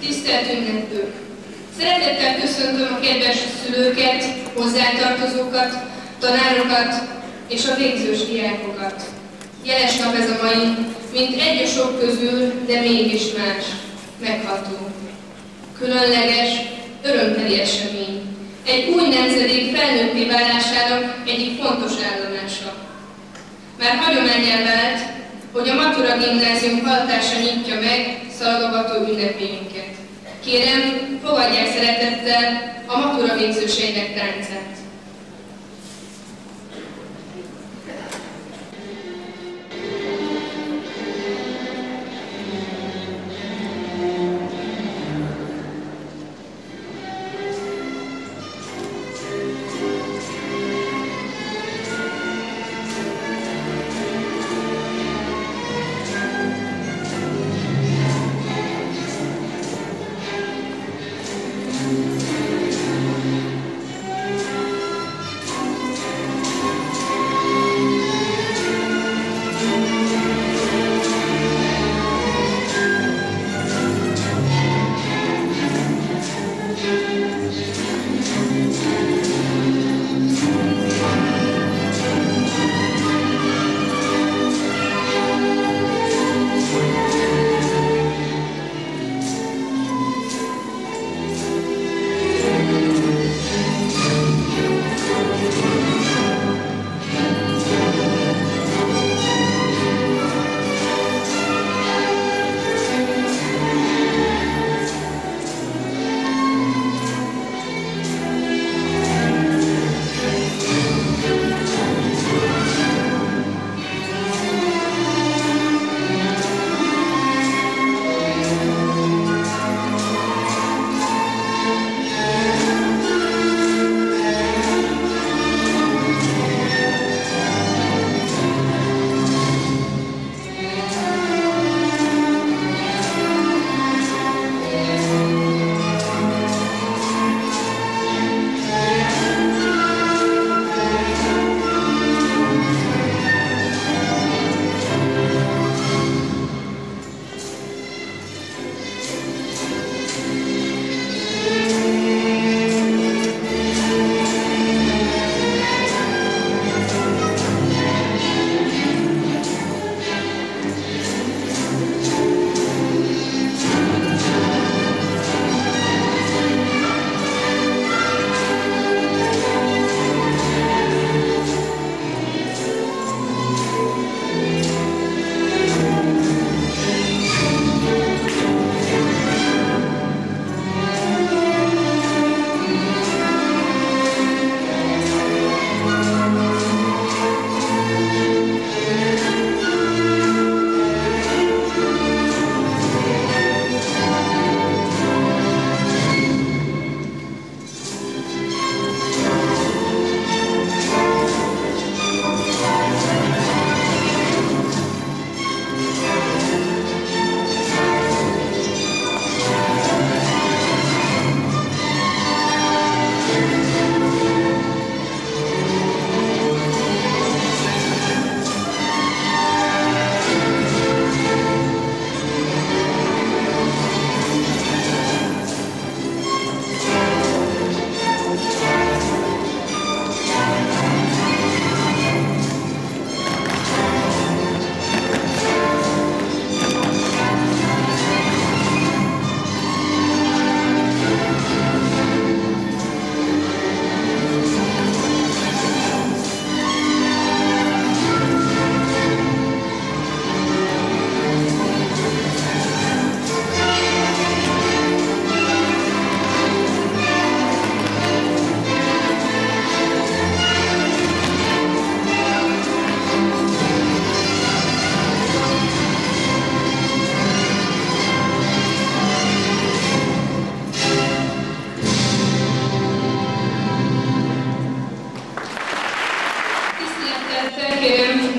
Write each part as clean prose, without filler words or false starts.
Tisztelt ünneplők! Szeretettel köszöntöm a kedves szülőket, hozzátartozókat, tanárokat és a végzős diákokat. Jeles nap ez a mai, mint egy a sok közül, de mégis más, megható. Különleges, örömteli esemény. Egy új nemzedék felnőtté válásának egyik fontos állomása. Már hagyománnyá vált, hogy a Matura Gimnázium hallgatása nyitja meg szalagavató ünnepénket. Kérem, fogadják szeretettel a matura végzőseinek táncát.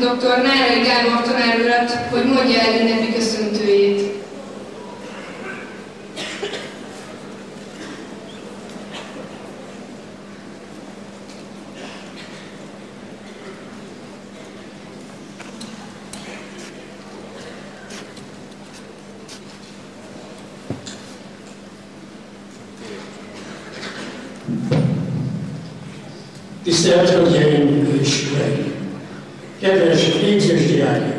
Dr. Nárai Gábor tanár urat, hogy mondja el ünnepi köszöntőjét. Tisztelt Hölgyeim és Uraim! Kedves végzős diákok!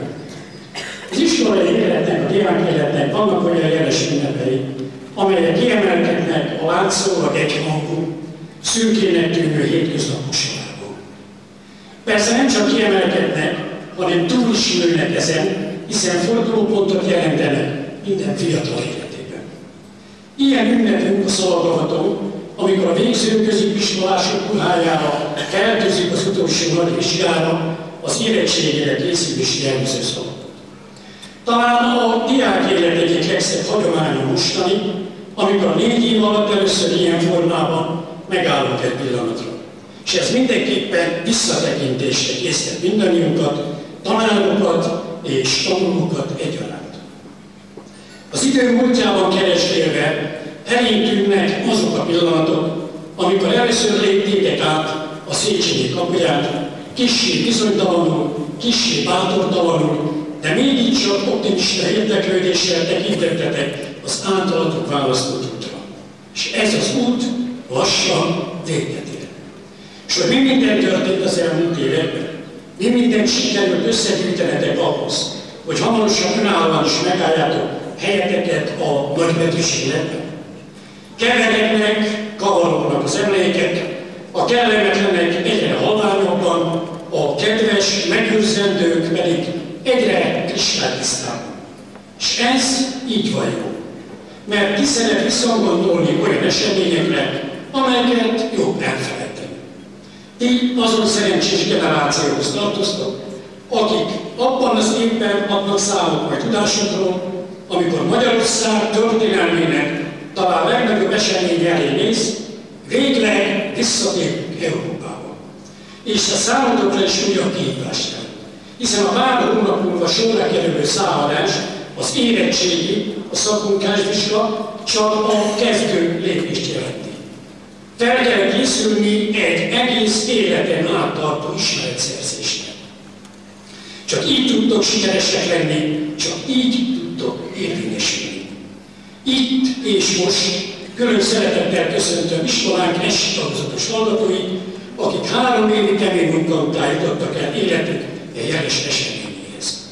Az iskolai életnek, a diák életnek vannak olyan jeles ünnepei, amelyek kiemelkednek a látszólag egyhangú, szürkének tűnő hétköznaposságból. Persze nem csak kiemelkednek, hanem túl is nőnek ezen, hiszen fordulópontot jelentenek minden fiatal életében. Ilyen ünnepünk a szalagavaton, amikor a végző középiskolások ruhájára feltűzik az utolsó nagy vizsgára, az érettségére készülési jelzőszalagot. Talán a diák élet egyik legszebb hagyománya mostani, amikor a 4 év alatt először ilyen formában megállunk egy pillanatra. És ez mindenképpen visszatekintésre késztet mindannyiunkat, tanárokat és tanulókat egyaránt. Az idő múltjában keresgélve elénk tűnnek azok a pillanatok, amikor először léptétek át a Széchenyi kapuját, kissé bizonytalanul, kissé bátortalanul, de mégiscsak optimista érdeklődéssel tekintettetek az általatok választott útra. És ez az út lassan véget ér. És hogy mi minden történt az elmúlt években, mi mindent sikerült összegyűjtenetek ahhoz, hogy hamarosan önállóan is megálljátok helyeteket a nagybetűs életben. Kevereknek, kavarognak az emlékek, a kellemetlenek egyre halványabban, a kedves, megőrzendők pedig egyre kristálytisztább. És ez így van jó. Mert ki szeret visszagondolni olyan eseményekre, amelyeket jobb elfelejteni. Ti azon szerencsés generációhoz tartoztok, akik abban az évben adnak számot majd tudásokról, amikor Magyarország történelmének talán legnagyobb esemény elé néz, végleg visszatérünk Európába. És a számotokra is ugyan kihívást jelent. Hiszen a pár hónap múlva sorra kerülő szállás, az érettségi, a szakmunkásvizsga csak a kezdő lépést jelenti. Fel kell készülni egy egész életen áttartó ismeretszerzésre. Csak így tudtok sikeresek lenni, csak így tudtok érvényesülni. Itt és most külön szeretettel köszöntöm iskolánk esi tagozatos hallgatói, akik 3 évi kemény munka után jutottak el életük egy jeles eseményéhez.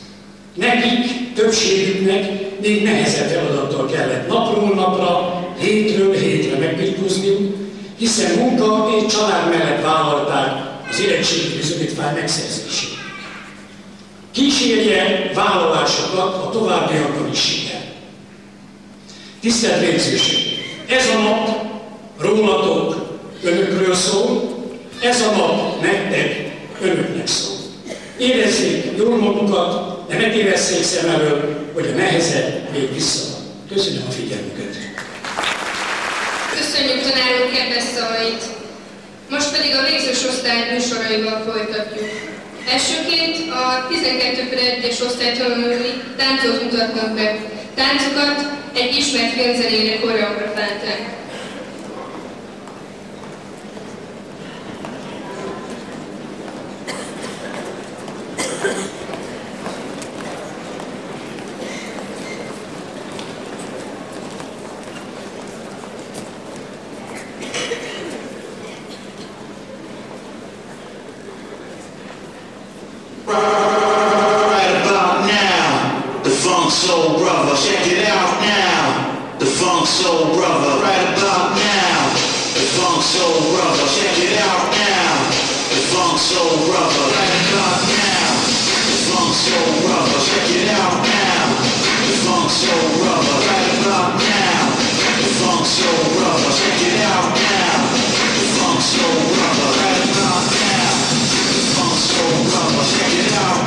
Nekik, többségüknek még nehezebb feladattal kellett napról napra, hétről hétre megbirkózniuk, hiszen munka és család mellett vállalták az érettségi bizonyítvány megszerzését. Kísérje vállalásokat a továbbiakban is siker. Tisztelt végzősök! Ez a nap rólatok, önökről szól, ez a nap nektek, önöknek szól. Érezzék jól magukat, de ne tévesszék szem elől, hogy a nehezebb még vissza van. Köszönöm a figyelmüket! Köszönjük tanárunk kedves szavait! Most pedig a végzős osztály műsoraival folytatjuk. Elsőként a 12/1-es osztálytanulói táncot mutatnak be. Táncokat egy ismert filmzenére koreografálták. Soul Brother, check it out now. The Funk Soul Brother, right about now. The Funk Soul Brother, check it out now. The Funk Soul Brother, right about now. The Funk Soul Brother, check it out now. The Funk Soul Brother, right about now. The Funk Soul Brother, check it out now. The Funk Soul Brother, right about now. The Funk Soul Brother, check it out.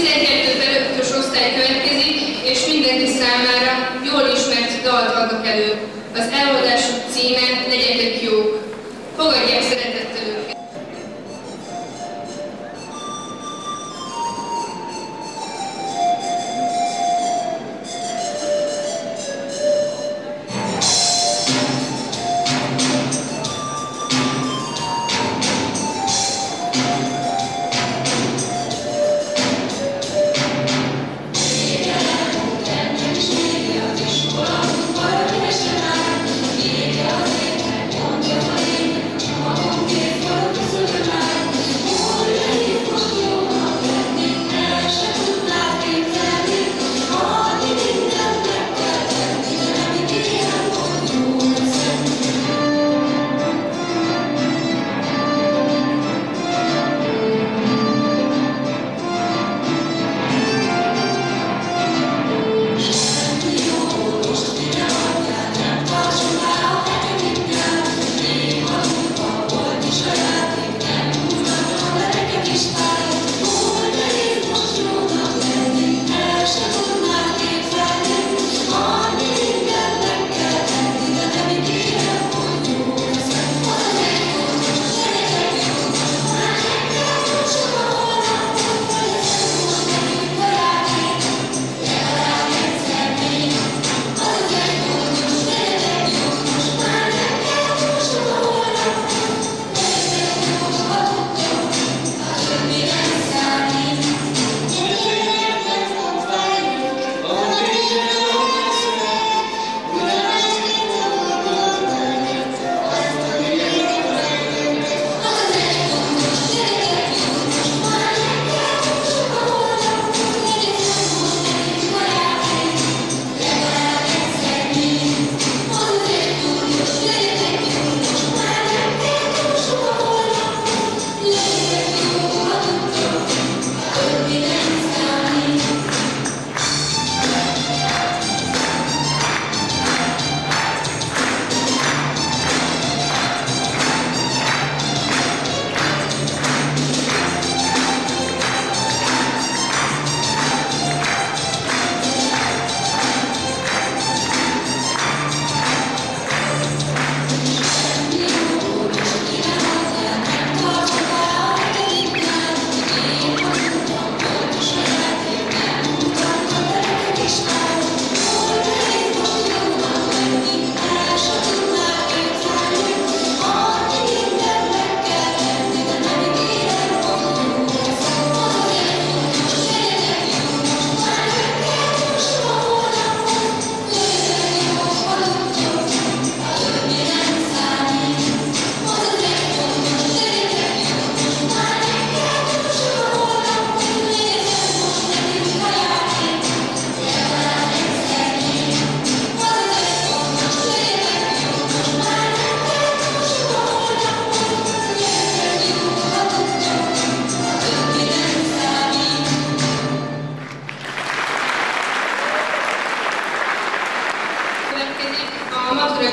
12-5-ös osztály következik, és mindenki számára jól ismert dalt adnak elő. Az előadásuk címe Legyetek jók. Fogadják szeretettel őket!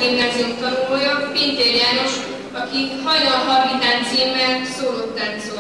Gimnázium tanulója, Pintér János, aki Hajnal Hargitán címmel szólót táncol.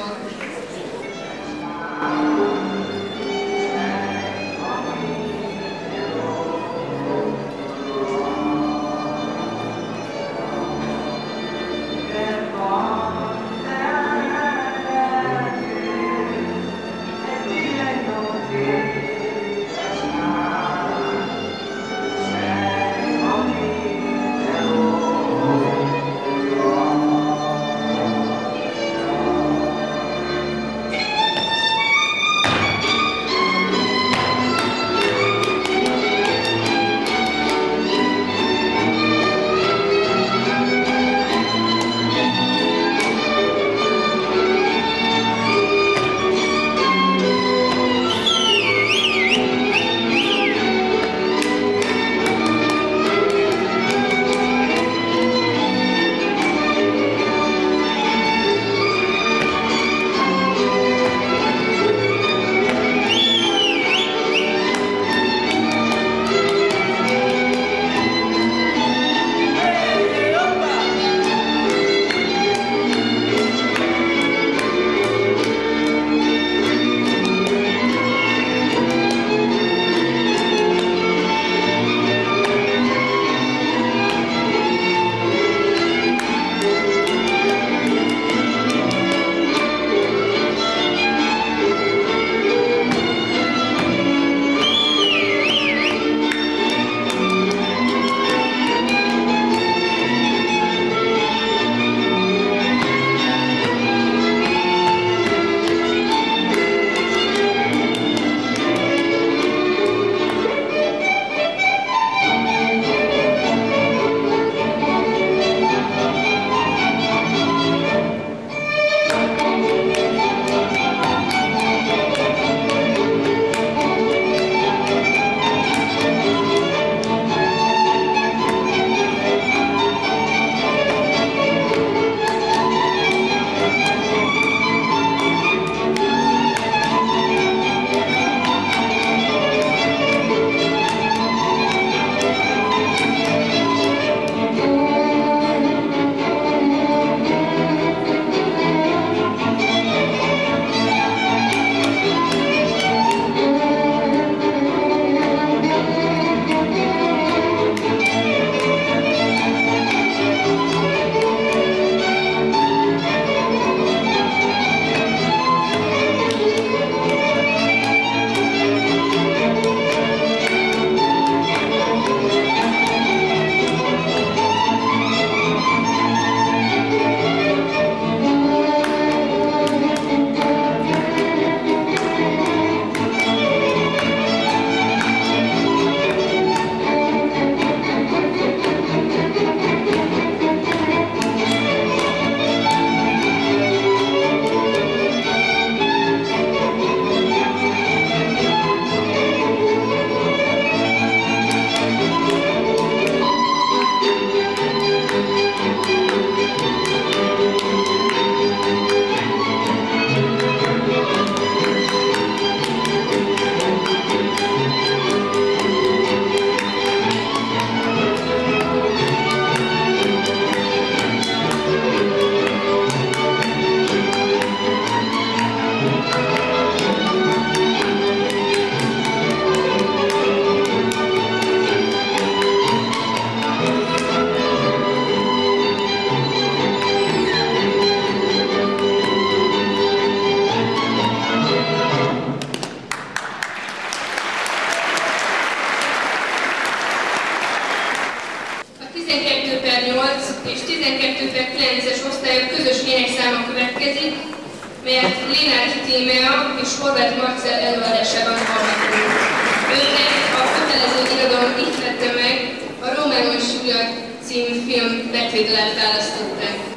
9-es osztályok közös énekszáma következik, melyet Lénárd Tímea és Horváth Marcell előadásában hallhatunk. Őket a kötelező irodalom ihlette meg a Rómeó és Júlia című film betételát választották.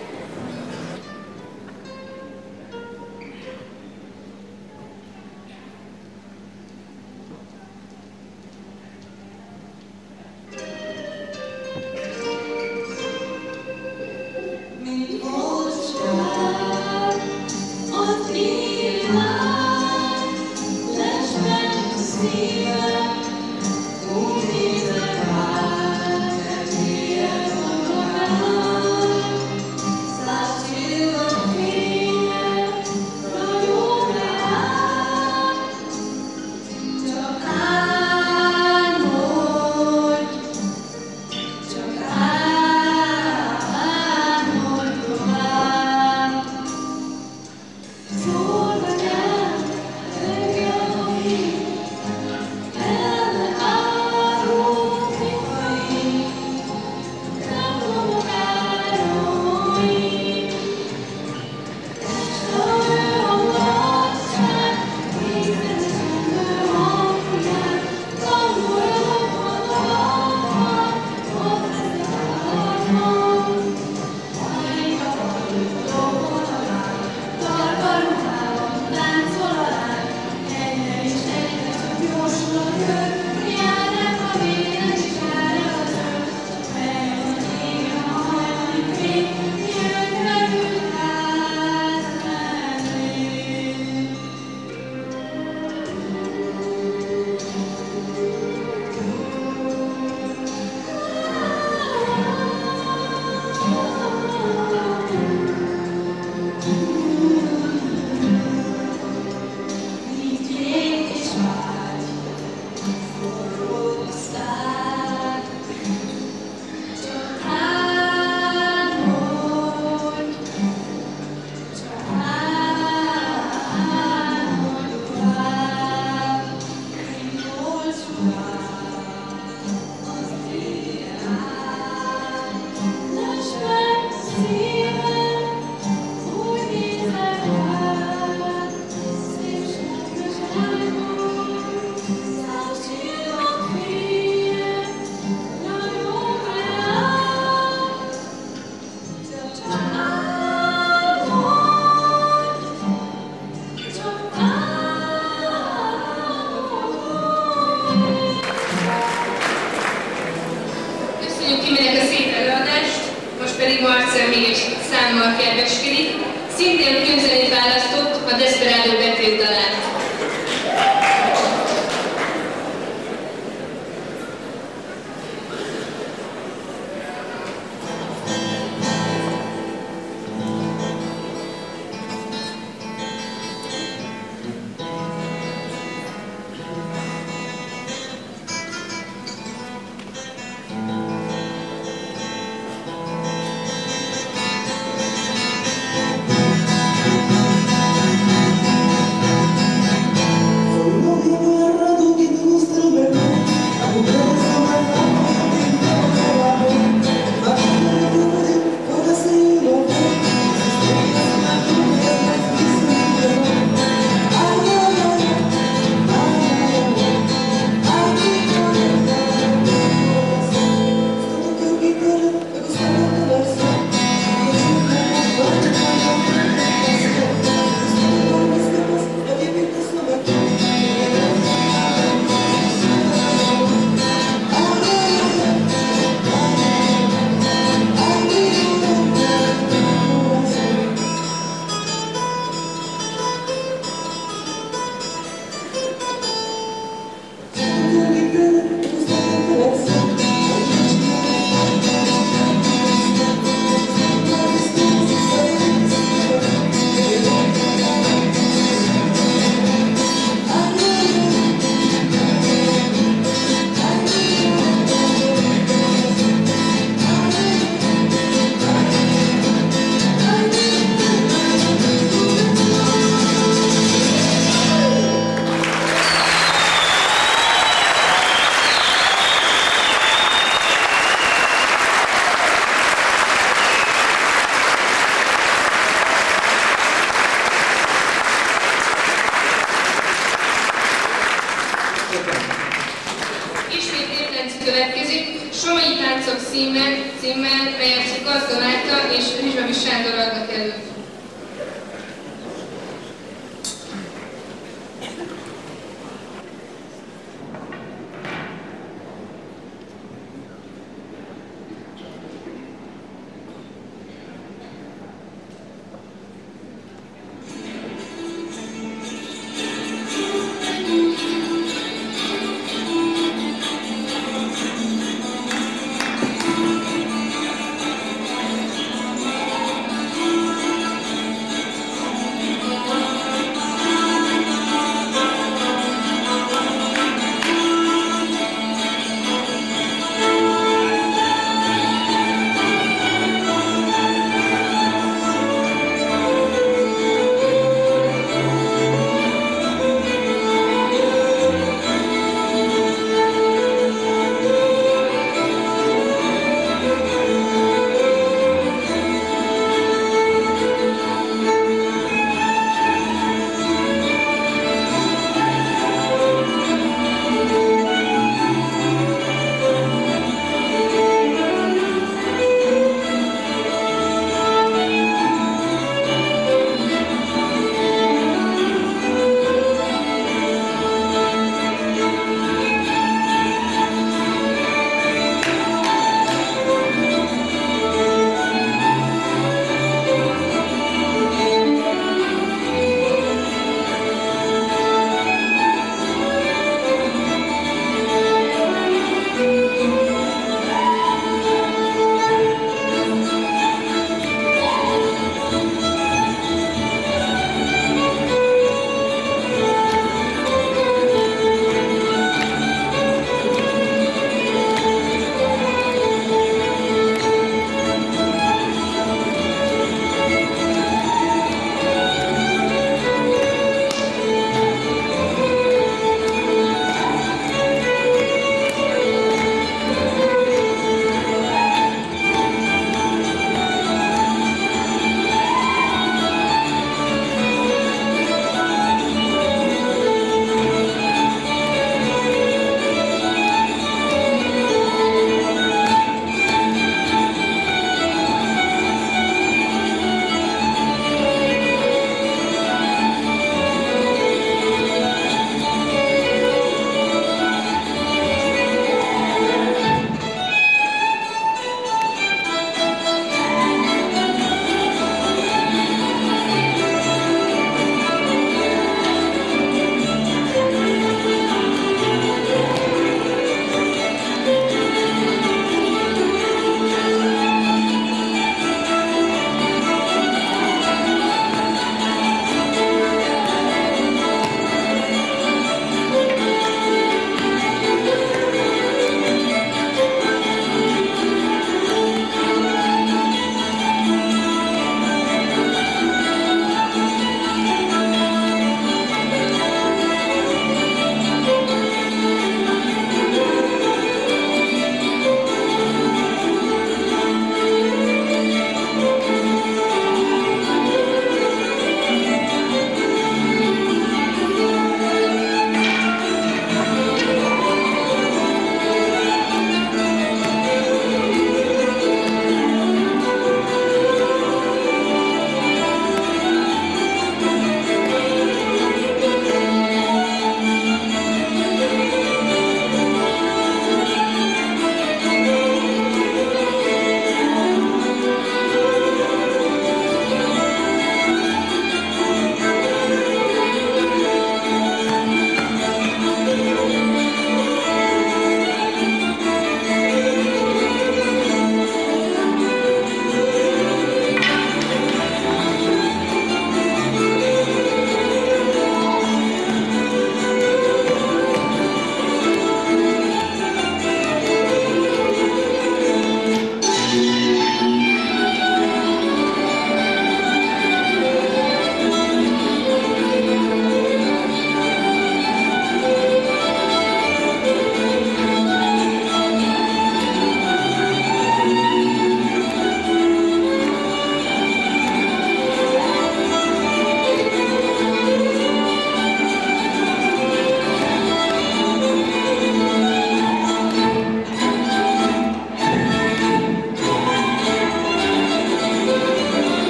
Marcell még egy számmal kedveskedik, szintén filmzenét választott a Desperado betétdalát. címmel, melyet Gazda Márta és Rizsavi Sándor adnak elő.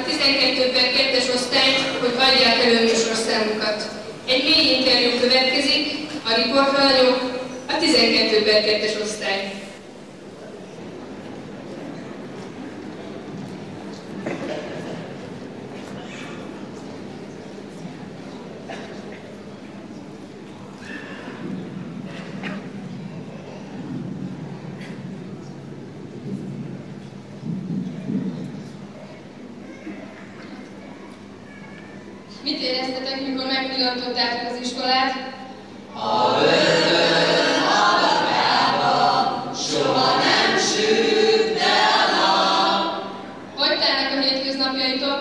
12/2-es osztályt, hogy adják elő műsorszámukat. Egy mély interjú következik, a riportalanyok, a 12/2-es osztály. Mit éreztetek, mikor megpillantottátok az iskolát? A ördön adagába soha nem süt el a nap. Hogy telnek a hétköznapjaitok?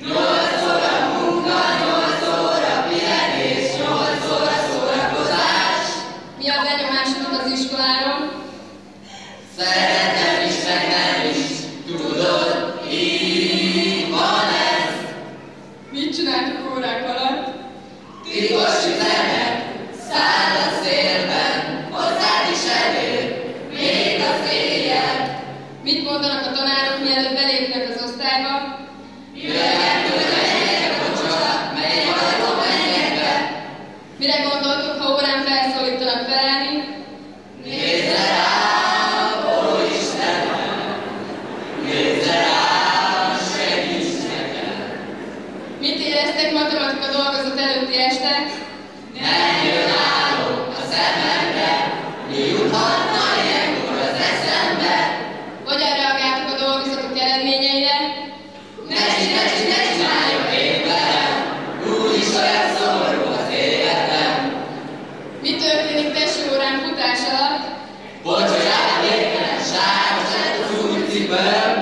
8 óra munka, 8 óra pihenés, 8 óra szórakozás. Mi a benyomásotok az iskoláról? Szeretem is, meg nem is, tudod, így van ez. Mit csináltok órák alatt? Titkos üzenet, száll a szélben, hozzád is elér, még az éjjel. Mit mondanak a tanárok, mielőtt belépnek az osztályba? Jöjjön, menjek a kocsa, megy valahol menjekbe. Mire gondoltok, ha órán felszólítanak felállni? Nézze rám, ó Istenem, nézze rám, segíts nekem. Mit éreztek matematika dolgozat előtti este? Nem jön álom a szememre, mi juthatna ilyenkor az eszembe. Hogyan reagáltok a dolgozatok eredményeire? Ne csináljuk én velem, úgyis olyan szomorú az életem. Mi történik testi órán futás alatt? Bocsorát végtelen sárga lett az új cipőm.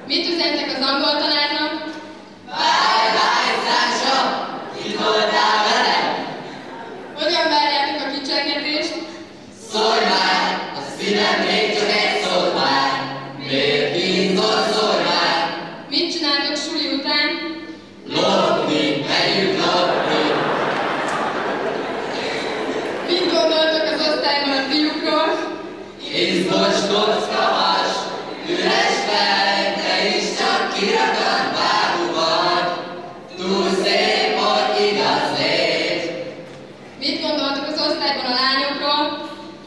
Mit üzentek az angol tanárnak? Bye, Sasha, itt voltál velem. Hogyan várjátok a kicsengetést? Szólj már, a szívem még csak egy szót már. Miért bízol, szólj már. Mit csináltok suli után? Lopni, megyünk lopni. Mit gondoltok az osztályban a fiúkról? Izmos kockavas, üres fej, de is csak kirakat bábukat. Túl szép, hogy igaz légy. Mit gondoltok az osztályban a lányokról?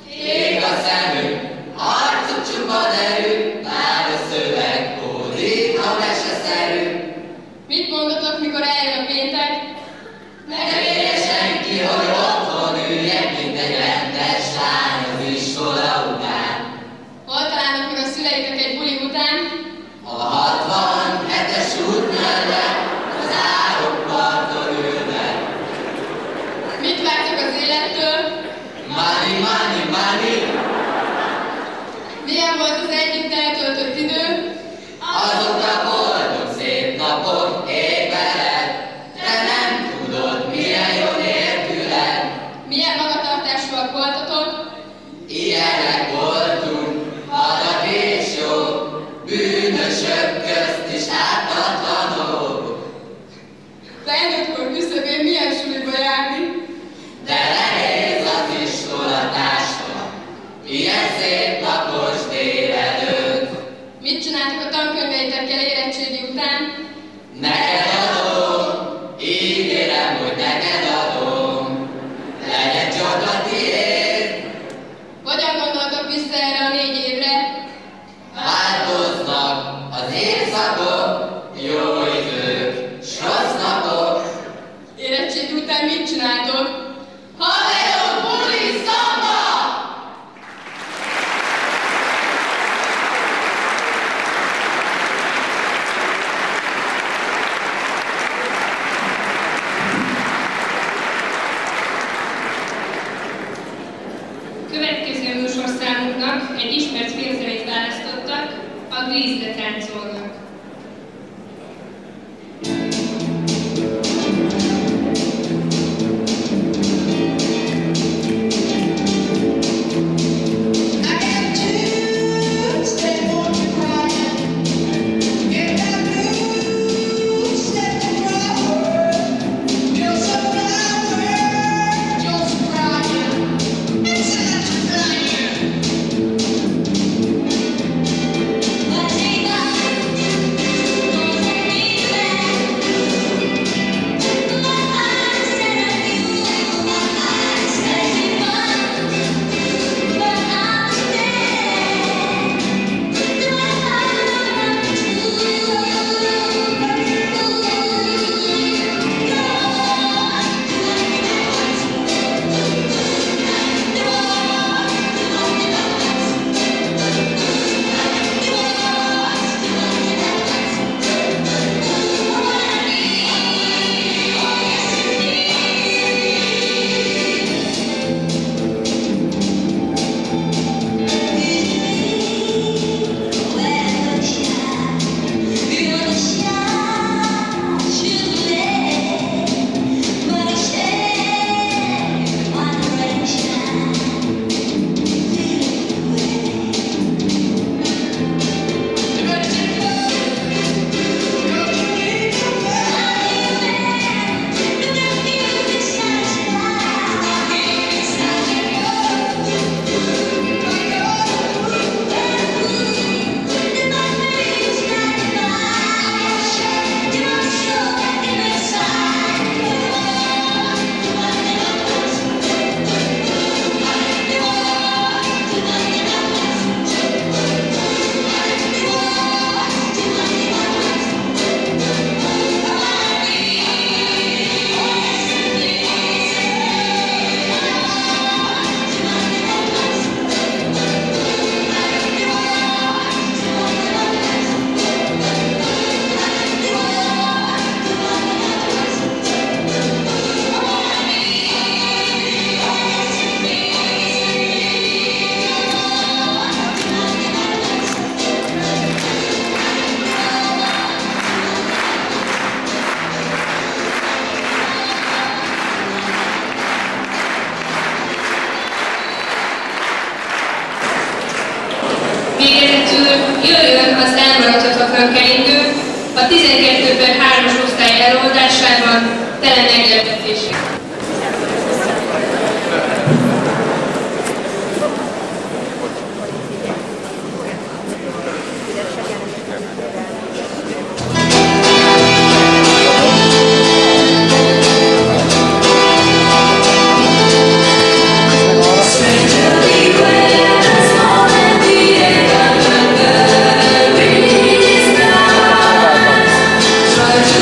Kék a szemük, arcuk csupa derű, már a szöveg hódik, a meseszerű. Mit mondatok, mikor eljön a péntek? Ne vélje senki, hogy otthon üljek, mint egy rendes lány az iskola után. Hol találnak meg a szüleitek egy buli után? A 67-es út mellett az árokparton ülnek. Mit vártok az élettől? Money, money, money. Milyen volt az együtt eltöltött idő? Azok a boldog szép napok ég veled, te nem tudod, milyen jó nélküled. Milyen magatartásúak voltatok? Ilyenek voltunk, hadak és jó, bűnösök közt is ártatlanok. Felnőttkor küszöbén milyen suliba járni? De nehéz az iskolatásra, ilyen szép napos délelőtt. Mit csináltok a tankönyveitekkel érettségi után? Neked adom, ígérem, hogy neked adom, legyen csak a tiéd. Hogyan gondoltok vissza erre a 4 évre? Változnak az évszakok, jó idők, s rossz napok. Érettségi után mit csináltok? Haverok, buli, szamba! Következő műsorszámunknak egy ismert filmzenét választottak, a Grízre táncolnak. But a 12/3-as osztály eloldásában tele meglepetések. Try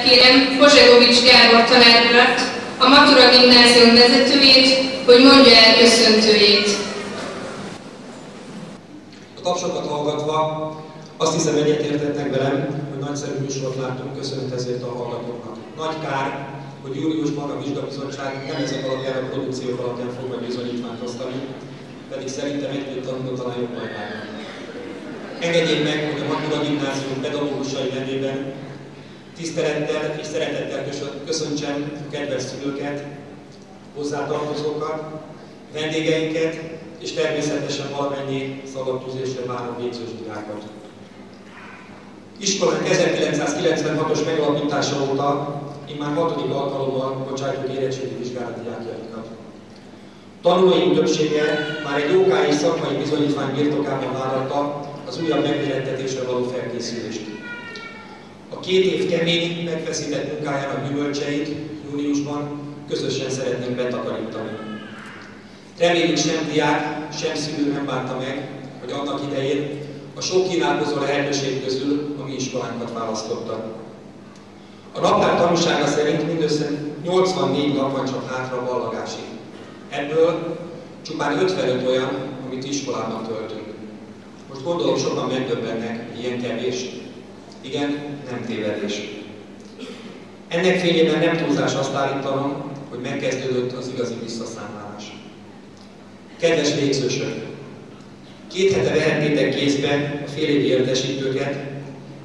kérem Pozsegovics Gábor tanár urat, a Matura Gimnázium vezetőjét, hogy mondja el köszöntőjét. A tapsokat hallgatva azt hiszem, egyetértettek velem, hogy nagyszerű műsort láttunk, köszönet ezért a hallgatóknak. Nagy kár, hogy júliusban a vizsgabizottság nem ezek alapján, a produkciók alapján fog majd bizonyítványt osztani, pedig szerintem egy-két tanuló talán jobb majd várni. Engedjék meg, hogy a Matura Gimnázium pedagógusai nevében tisztelettel és szeretettel köszöntsem a kedves szülőket, hozzátartozókat, vendégeinket, és természetesen valamennyi szabadtűzésre váró végzős diákot. Iskolánk 1996-os megalapítása óta immár 6. alkalommal bocsátjuk érettségi vizsgára diákjainkat. Tanulóink többsége már egy OK és szakmai bizonyítvány birtokában vállalta az újabb megmérettetésre való felkészülést. A 2 év kemény, megfeszített munkájának gyümölcseit júniusban közösen szeretnénk betakarítani. Reméljük sem diák, sem szülő nem várta meg, hogy annak idején a sok kínálkozó lehetőség közül a mi iskolánkat választotta. A naptár tanúsága szerint mindössze 84 nap van csak hátra a ballagásig. Ebből csupán 55 olyan, amit iskolában töltünk. Most gondolom sokan megdöbbennek, ilyen kevés. Igen, nem tévedés. Ennek fényében nem túlzás azt állítanom, hogy megkezdődött az igazi visszaszámlálás. Kedves végzősök! 2 hete vehettétek kézbe a félévi értesítőket,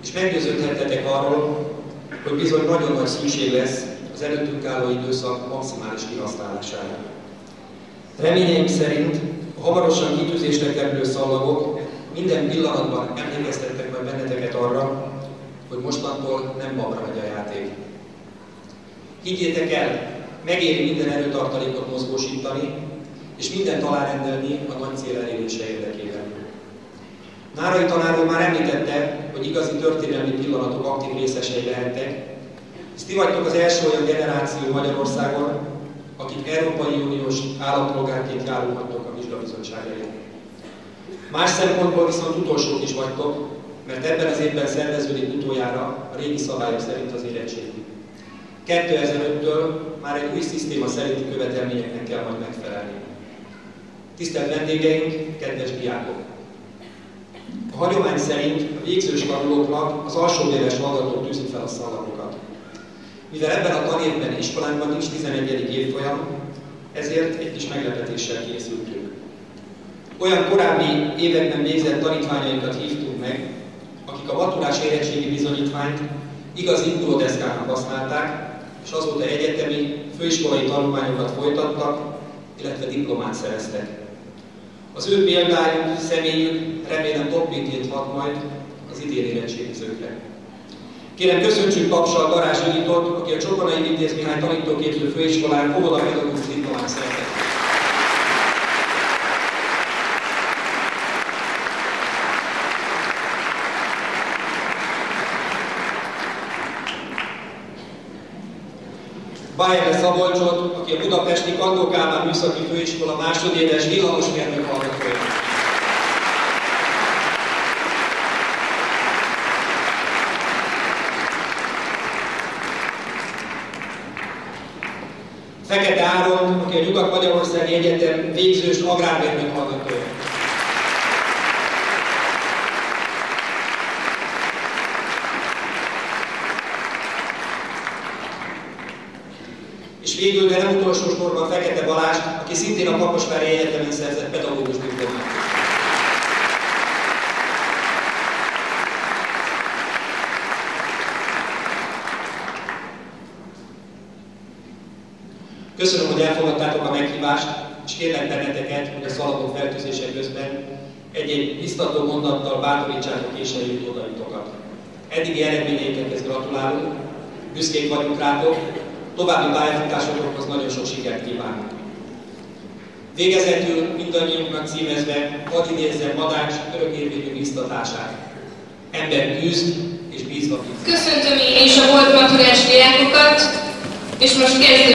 és meggyőződhettetek arról, hogy bizony nagyon nagy szükség lesz az előttünk álló időszak maximális kihasználására. Reményeim szerint a hamarosan kitűzésre kerülő szallagok minden pillanatban emlékeztettek meg benneteket arra, hogy mostantól nem babra megy a játék. Higgyétek el, megéri minden erőtartalékot mozgósítani, és mindent alárendelni a nagy cél elérése érdekében. Nárai tanár úr már említette, hogy igazi történelmi pillanatok aktív részesei lehettek, hisz ti vagytok az első olyan generáció Magyarországon, akik Európai Uniós állampolgárként járulhattok a vizsgabizottság elé. Más szempontból viszont utolsók is vagytok, mert ebben az évben szerveződik utoljára a régi szabályok szerint az érettségi. 2005-től már egy új szisztéma szerinti követelményeknek kell majd megfelelni. Tisztelt vendégeink, kedves diákok! A hagyomány szerint a végzős tanulóknak az alsóbéres hallgatók tűzik fel a szalagokat. Mivel ebben a tanévben iskolánkban nincs 11. évfolyam, ezért egy kis meglepetéssel készültünk. Olyan korábbi években végzett tanítványainkat hívtunk meg, akik a maturás érettségi bizonyítványt igazi indulódeszkának használták, és azóta egyetemi, főiskolai tanulmányokat folytattak, illetve diplomát szereztek. Az ő példájuk, személyük remélem toppinként hat majd az idén érettségizőkre. Kérem, köszöntsük Tapssal Darázs Juditot, aki a Csokonai Vitéz Mihály Tanítóképző Főiskolán óvodapedagógus diplomát szerzett. Bájele Szabolcsot, aki a budapesti Kandó Kálmán Műszaki Főiskola másodéves villamosmérnök hallgatója. Fekete Áron, aki a Nyugat-Magyarországi Egyetem végzős agrármérnök hallgatója. És végül, de nem utolsó sorban Fekete Balázs, aki szintén a Kaposvári Egyetemen szerzett pedagógus diplomát. Köszönöm, hogy elfogadtátok a meghívást, és kérlek benneteket, hogy a szalagok feltűzése közben egy-egy biztató mondattal bátorítsátok késői utódaitokat. Eddigi eredményeitekhez gratulálunk, büszkék vagyunk rátok, további pályafutásokhoz nagyon sok sikert kívánunk. Végezetül mindannyiunknak címezve hadd idézzem Madács örökérvényű biztatását. Ember küzd és bízva bíz. Köszöntöm én is a volt maturás diákokat, és most kezdjük.